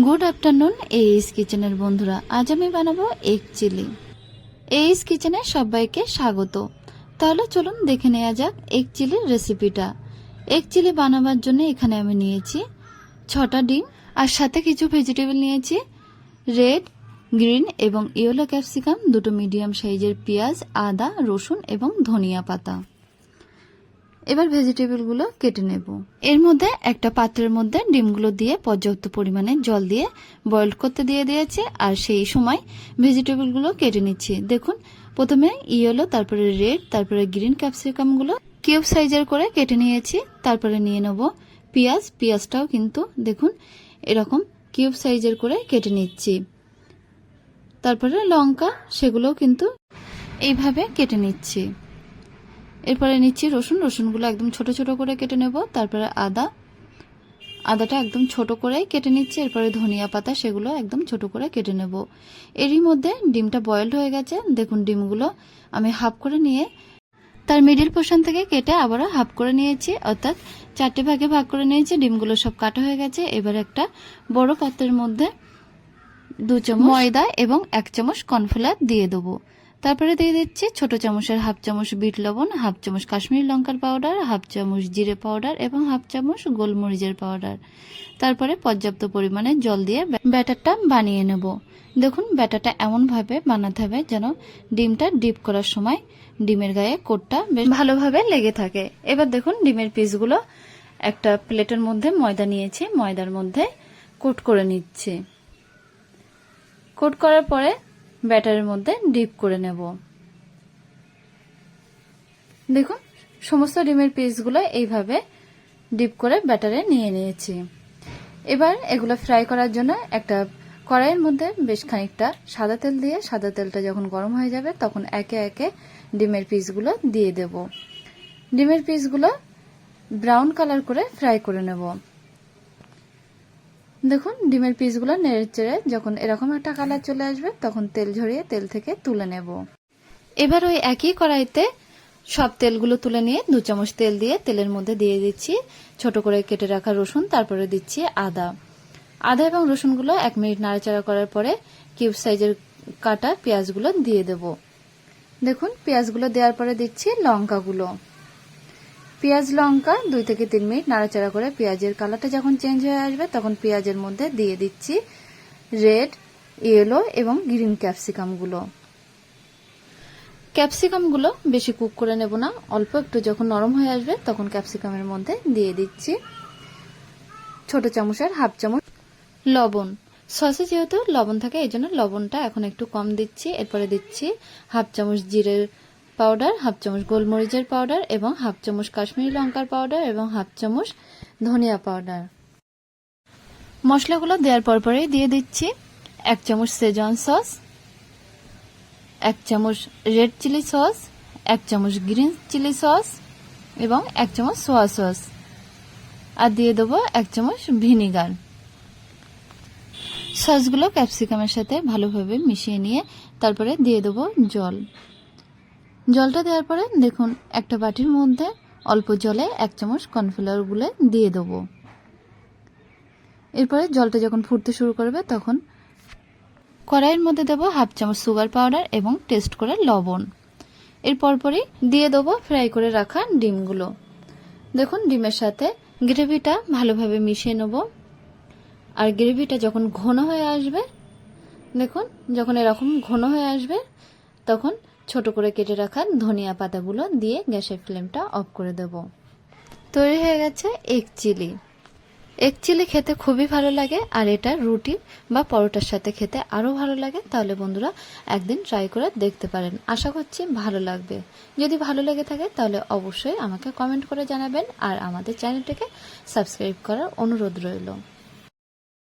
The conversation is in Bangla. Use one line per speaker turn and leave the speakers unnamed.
গুড আফটারনুন এইস কিচেনের বন্ধুরা, আজ আমি বানাবো এগ চিলি। এইস কিচেনে সবাইকে স্বাগত। তাহলে চলুন দেখে নেওয়া যাক এগ চিলির রেসিপিটা। এগ চিলি বানাবার জন্য এখানে আমি নিয়েছি 6টা ডিম, আর সাথে কিছু ভেজিটেবল নিয়েছি, রেড, গ্রিন এবং ইয়েলো ক্যাপসিকাম, 2টো মিডিয়াম সাইজের পেঁয়াজ, আদা, রসুন এবং ধনিয়া পাতা। এবার ভেজিটেবলগুলো কেটে নেব। এর মধ্যে একটা পাত্রের মধ্যে ডিমগুলো দিয়ে পর্যাপ্ত পরিমাণে জল দিয়ে বয়েল করতে দিয়ে দিয়েছি, আর সেই সময় ভেজিটেবলগুলো কেটে নিচ্ছি। দেখুন, প্রথমে ইয়েলো, তারপরে রেড, তারপরে গ্রিন ক্যাপসিকামগুলো কিউব সাইজের করে কেটে নিয়েছি। তারপরে নিয়ে নেব পেঁয়াজ। পেঁয়াজটাও কিন্তু দেখুন এরকম কিউব সাইজের করে কেটে নিচ্ছি। তারপরে লঙ্কা, সেগুলোও কিন্তু এইভাবে কেটে নিচ্ছি। এরপরে নিচ্ছি রসুন। রসুনগুলো একদম ছোট ছোট করে কেটে নেব। তারপরে আদাটা একদম ছোট করে কেটে নিচ্ছি। এরপরে ধনিয়া পাতা, সেগুলো একদম ছোট করে কেটে নেব। এরই মধ্যে ডিমটা বয়েলড হয়ে গেছে। দেখুন, ডিমগুলো আমি হাফ করে নিয়ে তার মিডিল পোর্শন থেকে কেটে আবারও হাফ করে নিয়েছি, অর্থাৎ 4টে ভাগে ভাগ করে নিয়েছি। ডিমগুলো সব কাটা হয়ে গেছে। এবার একটা বড় পাত্রের মধ্যে 2 চামচ ময়দা এবং 1 চামচ কর্নফ্লাওয়ার দিয়ে দেবো। তারপরে দিয়ে দিচ্ছি ছোট চামচের হাফ চামচ বিট লবণ, হাফ চামচ কাশ্মীরি লঙ্কার পাউডার, হাফ চামচ জিরে পাউডার এবং হাফ চামচ গোলমরিচের পাউডার। তারপরে পর্যাপ্ত পরিমাণে জল দিয়ে ব্যাটারটা বানিয়ে নেব। দেখুন, ব্যাটারটা এমনভাবে বানাতে হবে যেন ডিমটা ডিপ করার সময় ডিমের গায়ে কোটটা বেশ ভালোভাবে লেগে থাকে। এবার দেখুন, ডিমের পিসগুলো একটা প্লেটের মধ্যে ময়দা নিয়েছি, ময়দার মধ্যে কোট করে নিচ্ছি। কোট করার পরে ব্যাটারের মধ্যে ডিপ করে নেব। দেখুন, সমস্ত ডিমের পিসগুলো এইভাবে ডিপ করে ব্যাটারে নিয়ে নিয়েছি। এবার এগুলো ফ্রাই করার জন্য একটা কড়াইয়ের মধ্যে বেশ খানিকটা সাদা তেল দিয়ে, সাদা তেলটা যখন গরম হয়ে যাবে তখন একে একে ডিমের পিসগুলো দিয়ে দেব। ডিমের পিসগুলো ব্রাউন কালার করে ফ্রাই করে নেব। দেখুন, ডিমের পিসগুলো নেড়ে চেড়ে যখন এরকম একটা কালার চলে আসবে তখন তেল ঝরিয়ে তেল থেকে তুলে নেব। এবার ওই একই কড়াইতে সব তেলগুলো তুলে নিয়ে 2 চামচ তেল দিয়ে তেলের মধ্যে দিয়ে দিচ্ছি ছোট করে কেটে রাখা রসুন, তারপরে দিচ্ছি আদা এবং রসুনগুলো 1 মিনিট নাড়াচাড়া করার পরে কিউব সাইজের কাটা পেঁয়াজগুলো দিয়ে দেব। দেখুন, পেঁয়াজগুলো দেওয়ার পরে দিচ্ছি লঙ্কাগুলো। পেঁয়াজ লঙ্কা 2 থেকে 3 মিনিট নাড়াচাড়া করে পেঁয়াজের কালারটা যখন চেঞ্জ হয়ে আসবে তখন পেঁয়াজের মধ্যে দিয়ে দিচ্ছি রেড, ইয়েলো এবং গ্রিন ক্যাপসিকামগুলো। ক্যাপসিকামগুলো বেশি কুক করে নেব না, অল্প একটু যখন নরম হয়ে আসবে তখন ক্যাপসিকামের মধ্যে দিয়ে দিচ্ছি ছোট চামচের হাফ চামচ লবণ। সসে যেহেতু লবণ থাকে এই জন্য লবণটা এখন একটু কম দিচ্ছি। এরপরে দিচ্ছি হাফ চামচ জিরের পাউডার, হাফ চামচ গোলমরিচের পাউডার এবং হাফ চামচ কাশ্মীরি লঙ্কার পাউডার এবং হাফ চামচ ধনিয়া পাউডার। মশলাগুলো দেওয়ার পরেই দিয়ে দিচ্ছি 1 চামচ সেজওয়ান সস, 1 চামচ রেড চিলি সস, 1 চামচ গ্রিন চিলি সস এবং 1 চামচ সোয়া সস, আর দিয়ে দেবো 1 চামচ ভিনিগার। সসগুলো ক্যাপসিকামের সাথে ভালোভাবে মিশিয়ে নিয়ে তারপরে দিয়ে দেবো জল। জলটা দেওয়ার পরে দেখুন, একটা বাটির মধ্যে অল্প জলে 1 চামচ কর্নফ্লাওয়ার গুলে দিয়ে দেবো। এরপরে জলটা যখন ফুটতে শুরু করবে তখন কড়াইয়ের মধ্যে দেবো হাফ চামচ সুগার পাউডার এবং টেস্ট করে লবণ। এর পরপরই দিয়ে দেবো ফ্রাই করে রাখা ডিমগুলো। দেখুন, ডিমের সাথে গ্রেভিটা ভালোভাবে মিশিয়ে নেব। আর গ্রেভিটা যখন ঘন হয়ে আসবে, দেখুন যখন এরকম ঘন হয়ে আসবে তখন ছোট করে কেটে রাখা ধনিয়া পাতাগুলো দিয়ে গ্যাসের ফ্লেমটা অফ করে দেব। তৈরি হয়ে গেছে এগ চিলি। এগ চিলি খেতে খুবই ভালো লাগে, আর এটা রুটি বা পরোটার সাথে খেতে আরও ভালো লাগে। তাহলে বন্ধুরা একদিন ট্রাই করে দেখতে পারেন, আশা করছি ভালো লাগবে। যদি ভালো লেগে থাকে তাহলে অবশ্যই আমাকে কমেন্ট করে জানাবেন, আর আমাদের চ্যানেলটিকে সাবস্ক্রাইব করার অনুরোধ রইল।